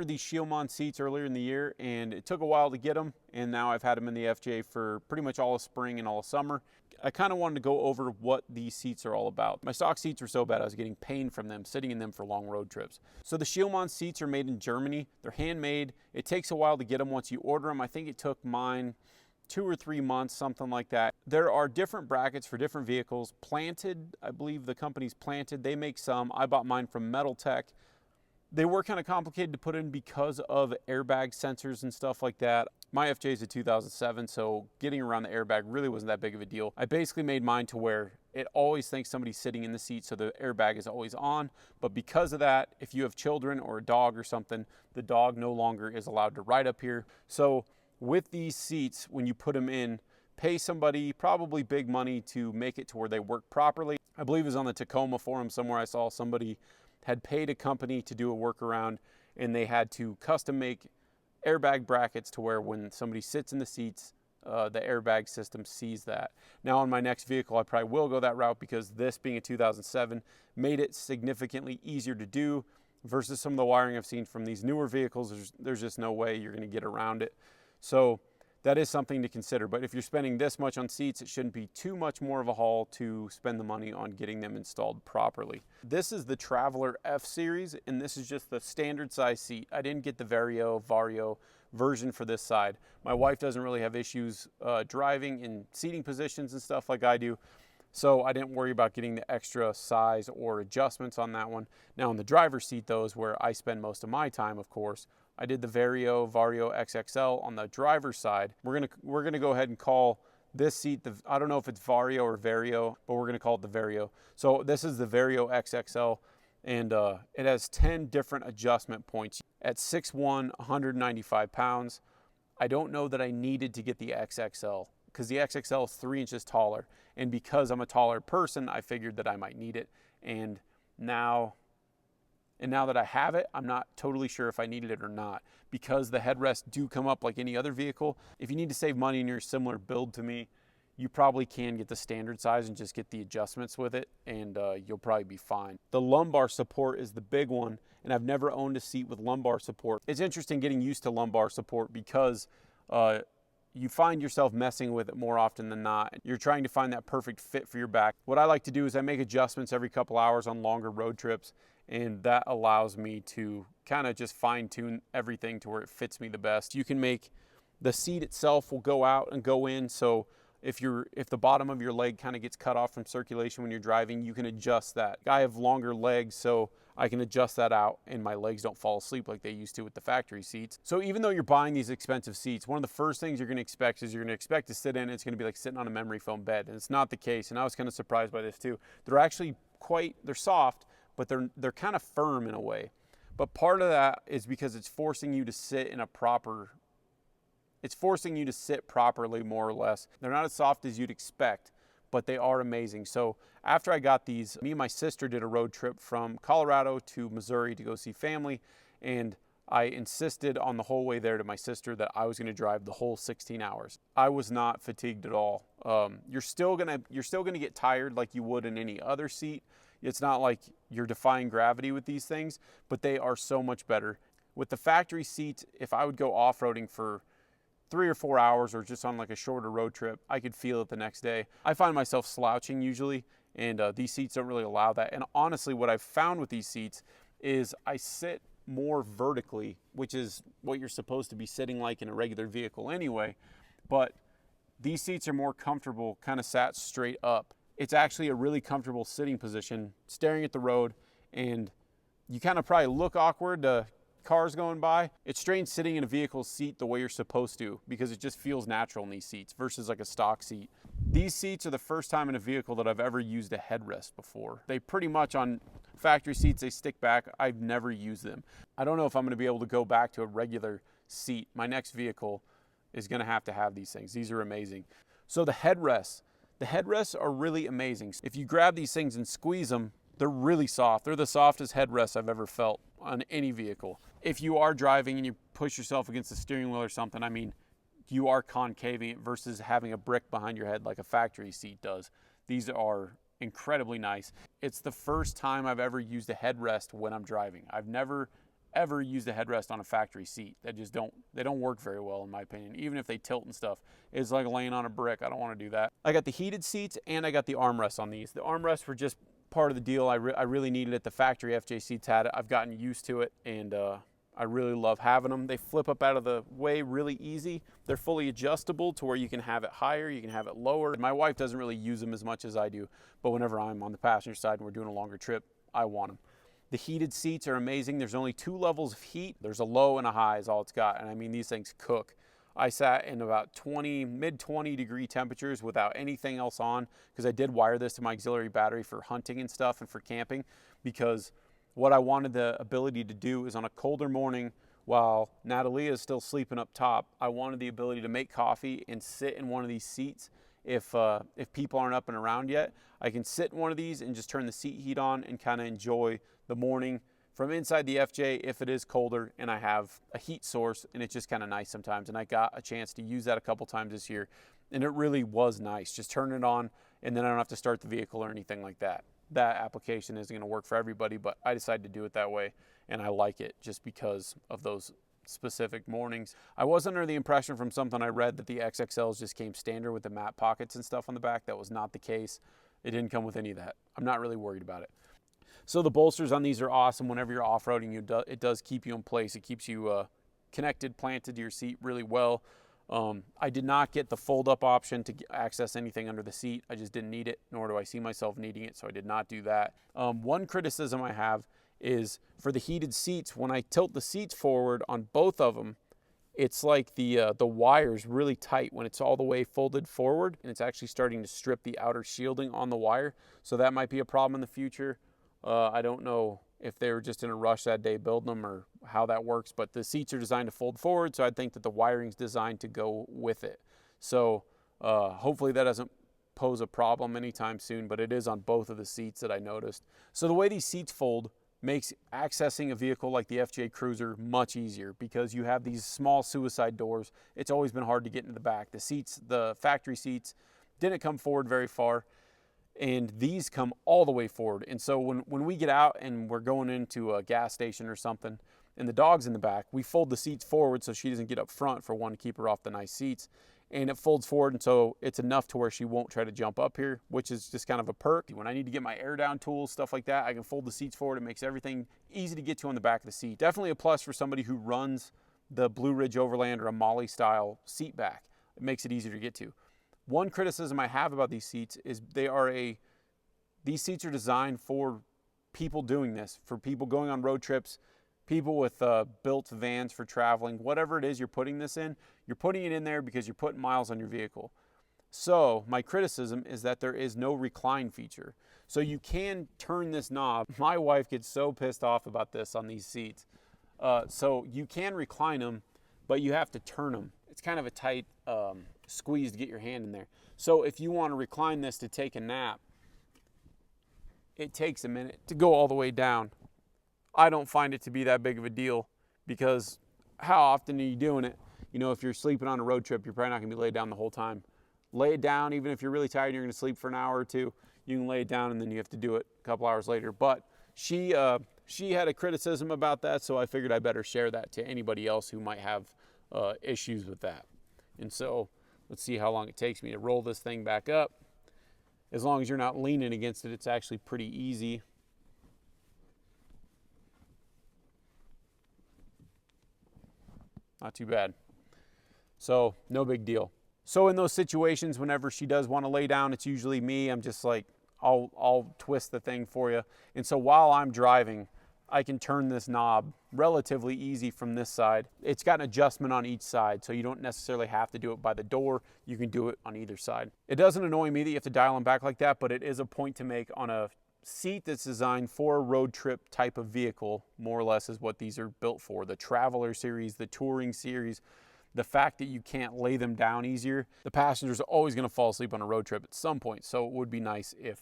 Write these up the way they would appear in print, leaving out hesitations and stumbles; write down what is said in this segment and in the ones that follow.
ordered these Scheel Mann seats earlier in the year, and it took a while to get them, and now I've had them in the FJ for pretty much all of spring and all of summer. I kind of wanted to go over what these seats are all about. My stock seats were so bad I was getting pain from them, sitting in them for long road trips. So the Scheel Mann seats are made in Germany. They're handmade. It takes a while to get them once you order them. I think it took mine 2 or 3 months, something like that. There are different brackets for different vehicles. Planted, I believe the company's Planted. They make some. I bought mine from Metal Tech. They were kind of complicated to put in because of airbag sensors and stuff like that. My FJ is a 2007, so getting around the airbag really wasn't that big of a deal. I basically made mine to where it always thinks somebody's sitting in the seat, so the airbag is always on. But because of that, if you have children or a dog or something, the dog no longer is allowed to ride up here. So with these seats, when you put them in, pay somebody probably big money to make it to where they work properly. I believe it was on the Tacoma forum somewhere I saw somebody had paid a company to do a workaround, and they had to custom make airbag brackets to where when somebody sits in the seats, the airbag system sees that. Now on my next vehicle, I probably will go that route because this being a 2007 made it significantly easier to do versus some of the wiring I've seen from these newer vehicles. There's just no way you're gonna get around it. So that is something to consider. But if you're spending this much on seats, it shouldn't be too much more of a haul to spend the money on getting them installed properly. This is the Traveler F Series, and this is just the standard size seat. I didn't get the Vario version for this side. My wife doesn't really have issues driving in seating positions and stuff like I do, so I didn't worry about getting the extra size or adjustments on that one. Now on the driver's seat, though, is where I spend most of my time, of course. I did the Vario XXL on the driver's side. We're gonna go ahead and call this seat I don't know if it's Vario or Vario, but we're gonna call it the Vario. So this is the Vario XXL, and it has 10 different adjustment points. At 6'1", 195 pounds, I don't know that I needed to get the XXL because the XXL is 3 inches taller, and because I'm a taller person, I figured that I might need it, and now that I have it, I'm not totally sure if I needed it or not, because the headrests do come up like any other vehicle. If you need to save money and you're a similar build to me, you probably can get the standard size and just get the adjustments with it, and you'll probably be fine. The lumbar support is the big one, and I've never owned a seat with lumbar support. It's interesting getting used to lumbar support because you find yourself messing with it more often than not. You're trying to find that perfect fit for your back. What I like to do is I make adjustments every couple hours on longer road trips, and that allows me to kind of just fine tune everything to where it fits me the best. You can make the seat itself will go out and go in, so if the bottom of your leg kind of gets cut off from circulation when you're driving, you can adjust that. I have longer legs, so I can adjust that out and my legs don't fall asleep like they used to with the factory seats. So even though you're buying these expensive seats, one of the first things you're gonna expect is you're gonna expect to sit in, it's gonna be like sitting on a memory foam bed, and it's not the case, and I was kind of surprised by this too. They're actually they're soft, but they're kind of firm in a way. But part of that is because it's forcing you to sit properly, more or less. They're not as soft as you'd expect, but they are amazing. So after I got these, me and my sister did a road trip from Colorado to Missouri to go see family, and I insisted on the whole way there to my sister that I was gonna drive the whole 16 hours. I was not fatigued at all. You're still gonna get tired like you would in any other seat. It's not like you're defying gravity with these things, but they are so much better. With the factory seats, if I would go off-roading for 3 or 4 hours or just on like a shorter road trip, I could feel it the next day. I find myself slouching usually, and these seats don't really allow that. And honestly, what I've found with these seats is I sit more vertically, which is what you're supposed to be sitting like in a regular vehicle anyway, but these seats are more comfortable kind of sat straight up. It's actually a really comfortable sitting position, staring at the road, and you kind of probably look awkward to cars going by. It's strange sitting in a vehicle seat the way you're supposed to because it just feels natural in these seats versus like a stock seat. These seats are the first time in a vehicle that I've ever used a headrest before. They pretty much on factory seats, they stick back. I've never used them. I don't know if I'm gonna be able to go back to a regular seat. My next vehicle is gonna have to have these things. These are amazing. So the headrests are really amazing. If you grab these things and squeeze them, they're really soft. They're the softest headrests I've ever felt on any vehicle. If you are driving and you push yourself against the steering wheel or something, I mean, you are concaving it versus having a brick behind your head like a factory seat does. These are incredibly nice. It's the first time I've ever used a headrest when I'm driving. I've never ever use the headrest on a factory seat. They don't work very well in my opinion. Even if they tilt and stuff, it's like laying on a brick. I don't want to do that. I got the heated seats and I got the armrests on these. The armrests were just part of the deal. I really needed it. The factory FJ seats had it. I've gotten used to it, and I really love having them. They flip up out of the way really easy. They're fully adjustable to where you can have it higher, you can have it lower. My wife doesn't really use them as much as I do, but whenever I'm on the passenger side and we're doing a longer trip, I want them. The heated seats are amazing. There's only 2 levels of heat. There's a low and a high is all it's got. And I mean, these things cook. I sat in about mid 20 degree temperatures without anything else on, because I did wire this to my auxiliary battery for hunting and stuff and for camping, because what I wanted the ability to do is on a colder morning while Natalia is still sleeping up top, I wanted the ability to make coffee and sit in one of these seats. If people aren't up and around yet, I can sit in one of these and just turn the seat heat on and kind of enjoy the morning from inside the FJ if it is colder and I have a heat source, and it's just kind of nice sometimes. And I got a chance to use that a couple times this year, and it really was nice. Just turn it on and then I don't have to start the vehicle or anything like that. That application isn't going to work for everybody, but I decided to do it that way, and I like it just because of those specific mornings. I was under the impression from something I read that the XXLs just came standard with the mat pockets and stuff on the back. That was not the case. It didn't come with any of that. I'm not really worried about it. So the bolsters on these are awesome. Whenever you're off-roading, it does keep you in place. It keeps you connected, planted to your seat really well. I did not get the fold-up option to access anything under the seat. I just didn't need it, nor do I see myself needing it, so I did not do that. One criticism I have is for the heated seats, when I tilt the seats forward on both of them, it's like the wire's really tight when it's all the way folded forward, and it's actually starting to strip the outer shielding on the wire. So that might be a problem in the future. I don't know if they were just in a rush that day building them or how that works, but the seats are designed to fold forward, so I think that the wiring's designed to go with it. So hopefully that doesn't pose a problem anytime soon, but it is on both of the seats that I noticed. So the way these seats fold makes accessing a vehicle like the FJ Cruiser much easier, because you have these small suicide doors. It's always been hard to get into the back. The seats, the factory seats, didn't come forward very far, and these come all the way forward. And so when we get out and we're going into a gas station or something and the dog's in the back, we fold the seats forward so she doesn't get up front, for one, to keep her off the nice seats. And it folds forward, and so it's enough to where she won't try to jump up here, which is just kind of a perk. When I need to get my air down tools, stuff like that, I can fold the seats forward. It makes everything easy to get to on the back of the seat. Definitely a plus for somebody who runs the Blue Ridge Overland or a Molly style seat back. It makes it easier to get to. One criticism I have about these seats is these seats are designed for people doing this, for people going on road trips, people with built vans for traveling. Whatever it is you're putting this in, you're putting it in there because you're putting miles on your vehicle. So my criticism is that there is no recline feature. So you can turn this knob. My wife gets so pissed off about this on these seats. So you can recline them, but you have to turn them. It's kind of a tight squeeze to get your hand in there. So if you want to recline this to take a nap, it takes a minute to go all the way down. I don't find it to be that big of a deal, because how often are you doing it? You know, if you're sleeping on a road trip, you're probably not going to be laid down the whole time. Lay it down, even if you're really tired and you're going to sleep for an hour or two, you can lay it down and then you have to do it a couple hours later. But she had a criticism about that, so I figured I better share that to anybody else who might have issues with that. And so let's see how long it takes me to roll this thing back up. As long as you're not leaning against it, it's actually pretty easy. Not too bad. So no big deal. So in those situations, whenever she does want to lay down, it's usually me. I'm just like, I'll twist the thing for you. And so while I'm driving, I can turn this knob relatively easy from this side. It's got an adjustment on each side, so you don't necessarily have to do it by the door. You can do it on either side. It doesn't annoy me that you have to dial them back like that, but it is a point to make on a seat that's designed for a road trip type of vehicle, more or less is what these are built for. The Traveler series, the Touring series, the fact that you can't lay them down easier. The passengers are always going to fall asleep on a road trip at some point, so it would be nice if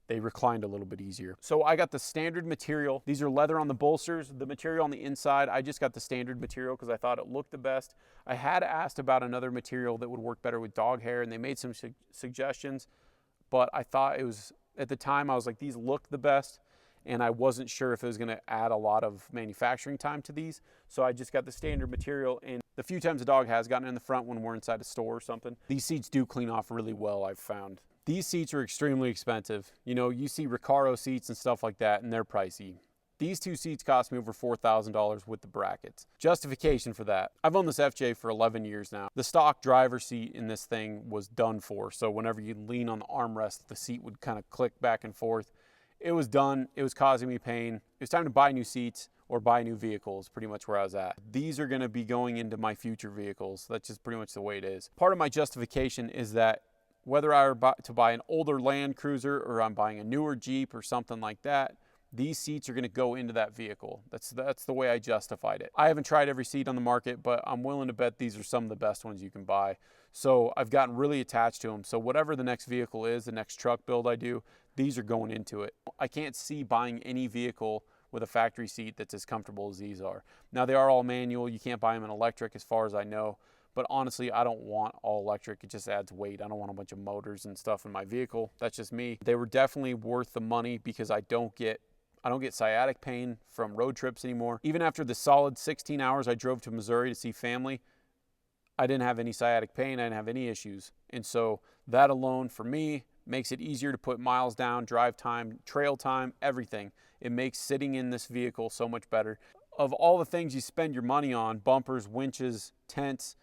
they reclined a little bit easier. So I got the standard material. These are leather on the bolsters. The material on the inside, I just got the standard material because I thought it looked the best. I had asked about another material that would work better with dog hair, and they made some suggestions, but I thought it was, at the time, I was like, these look the best. and I wasn't sure if it was going to add a lot of manufacturing time to these. So I just got the standard material, and the few times a dog has gotten in the front when we're inside a store or something, these seats do clean off really well, I've found. These seats are extremely expensive. You know, you see Recaro seats and stuff like that, and they're pricey. These two seats cost me over $4,000 with the brackets. Justification for that: I've owned this FJ for 11 years now. The stock driver seat in this thing was done for, so whenever you lean on the armrest, the seat would kind of click back and forth. It was done. It was causing me pain. It was time to buy new seats or buy new vehicles, pretty much where I was at. These are going to be going into my future vehicles. That's just pretty much the way it is. Part of my justification is that whether I were to buy an older Land Cruiser or I'm buying a newer Jeep or something like that, these seats are going to go into that vehicle. That's the way I justified it. I haven't tried every seat on the market, but I'm willing to bet these are some of the best ones you can buy. So I've gotten really attached to them. So whatever the next vehicle is, the next truck build I do, these are going into it. I can't see buying any vehicle with a factory seat that's as comfortable as these are. Now, they are all manual. You can't buy them in electric as far as I know. But honestly, I don't want all electric. It just adds weight. I don't want a bunch of motors and stuff in my vehicle. That's just me. They were definitely worth the money because I don't get sciatic pain from road trips anymore. Even after the solid 16 hours I drove to Missouri to see family, I didn't have any sciatic pain. I didn't have any issues. And so that alone for me makes it easier to put miles down, drive time, trail time, everything. It makes sitting in this vehicle so much better. Of all the things you spend your money on, bumpers, winches, tents,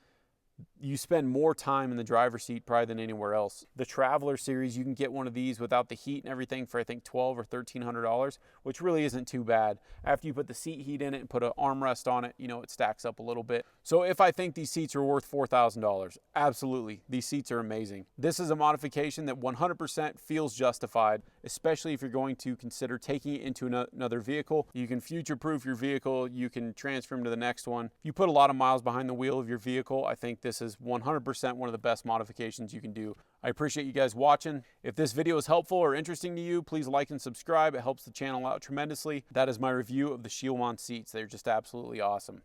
you spend more time in the driver's seat probably than anywhere else. The Traveler series, you can get one of these without the heat and everything for I think $1,200 or $1,300, which really isn't too bad. After you put the seat heat in it and put an armrest on it, you know, it stacks up a little bit. So if I think these seats are worth $4,000, absolutely. These seats are amazing. This is a modification that 100% feels justified, especially if you're going to consider taking it into another vehicle. You can future-proof your vehicle. You can transfer them to the next one. If you put a lot of miles behind the wheel of your vehicle, I think this is 100% one of the best modifications you can do. I appreciate you guys watching. If this video is helpful or interesting to you, please like and subscribe. It helps the channel out tremendously. That is my review of the Scheel Mann seats. They're just absolutely awesome.